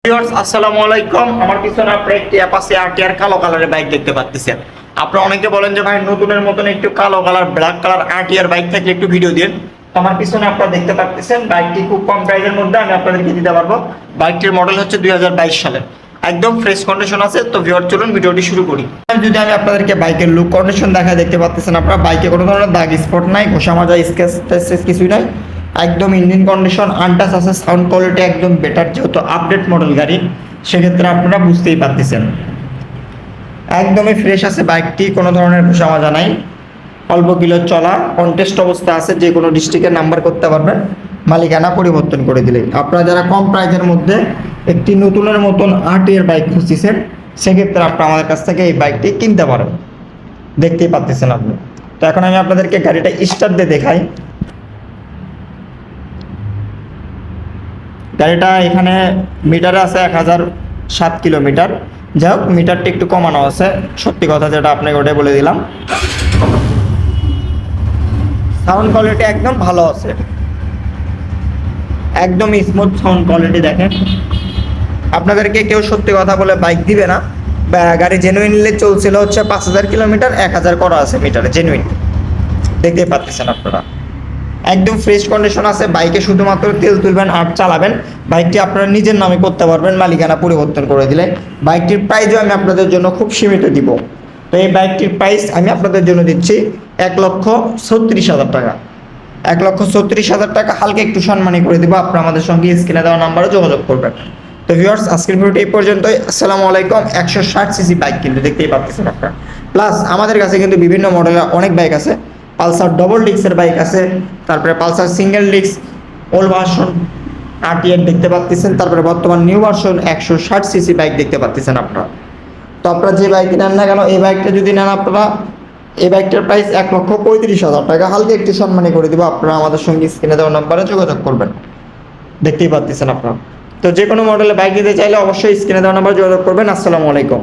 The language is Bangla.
ভিউয়ার্স আসসালামু আলাইকুম। আমার পিছনে আপনারা একটি অ্যাপাচি আরটিআর কালো কালারের বাইক দেখতে পাচ্ছেন। আপনারা অনেকে বলেন যে ভাই নতুনের মতন একটু কালো colour black colour RTR bike থাকলে একটু ভিডিও দিন। তো আমার পিছনে আপনারা দেখতে পাচ্ছেন বাইকটি খুব কম প্রাইসের মধ্যে আমি আপনাদেরকে দিতে পারবো। বাইকটির মডেল হচ্ছে 2022 সালের, একদম ফ্রেশ কন্ডিশন আছে। তো ভিউয়ার চলুন ভিডিওটি শুরু করি। যদি আমি আপনাদেরকে বাইকের লুক কন্ডিশন দেখায়, দেখতে পাচ্ছেন আপনারা বাইকে কোনো ধরনের দাগ স্পট নাই, ঘষা মাজা স্কেচ কিছুই নাই, একদম ইঞ্জিন কন্ডিশন আনটাচ আছে। সাউন্ড কোয়ালিটি একদম বেটার, যেহেতু আপডেট মডেল গাড়ি সেক্ষেত্রে আপনারা বুঝতেই পারতেছেন একদমই ফ্রেশ আছে বাইকটি, কোনো ধরনের ঘষা মাজা নাই, অল্প কিলো চলা, কন্টেস্ট অবস্থা আছে, যে কোনো ডিস্ট্রিক্টের নাম্বার করতে পারবেন মালিকানা পরিবর্তন করে দিলেই। আপনারা যারা কম প্রাইসের মধ্যে একটি নতুনের মতন আরটিআর বাইক খুঁজছেন সেক্ষেত্রে আপনারা আমাদের কাছ থেকে এই বাইকটি কিনতে পারেন। দেখতেই পাচ্ছেন আপনি। তো এখন আমি আপনাদেরকে গাড়িটা স্টার্ট দিয়ে দেখাই। গাড়িটা এখানে মিটারে আছে 1007 কিলোমিটার। যাই হোক, মিটারটা একটু কমানো আছে, সত্যি কথা যেটা আপনাকে ওটাই বলে দিলাম। সাউন্ড কোয়ালিটি একদম ভালো আছে, একদম স্মুথ সাউন্ড কোয়ালিটি। দেখেন, আপনাদেরকে কেউ সত্যি কথা বলে বাইক দিবে না। গাড়ি জেনুইনলি চলছিল হচ্ছে 5000 কিলোমিটার, 1000 করা আছে মিটারে জেনুইন। দেখতেই পাচ্ছেন আপনারা একদম ফ্রেশ কন্ডিশন আছে। বাইকে শুধুমাত্র তেল তুলবেন আর চালাবেন। বাইকটি আপনারা নিজের নামে করতে পারবেন মালিকানা পরিবর্তন করে দিলে। বাইকটির প্রাইসও আমি আপনাদের জন্য খুব সীমিত দিব। তো এই বাইকটির প্রাইস আমি আপনাদের জন্য দিচ্ছি 1,36,000 টাকা। 1,36,000 টাকা হালকা একটু সম্মানী করে দিব। আপনারা আমাদের সঙ্গে স্ক্রিনে দেওয়া নাম্বারে যোগাযোগ করবেন। তো ভিউয়ার্স, আজকের ভিডিওটি এই পর্যন্তই। আসসালামু আলাইকুম। 160 সিসি বাইক কিন্তু দেখতেই পাচ্ছেন আপনারা। প্লাস আমাদের কাছে কিন্তু বিভিন্ন মডেলের অনেক বাইক আছে। পালসার ডবল ডিস্কের বাইক আছে, তারপরে Pulsar single disc old version RTR দেখতে পাচ্ছেন, তারপরে বর্তমান নিউ ভার্সন 160 সিসি বাইক দেখতে পাচ্ছেন আপনারা। তো আপনারা যে বাইক নেন না কেন, এই বাইকটা যদি নেন আপনারা, এই বাইকটার প্রাইস 1,35,000 টাকা। হালকা একটু সম্মানী করে দিব। আপনারা আমাদের সঙ্গে স্ক্রিনে দেওয়া নাম্বারে যোগাযোগ করবেন। দেখতেই পাচ্ছেন আপনারা। তো যে কোনো মডেলে বাইক নিতে চাইলে অবশ্যই স্ক্রিনে দেওয়া নাম্বারে যোগাযোগ করবেন। আসসালামু আলাইকুম।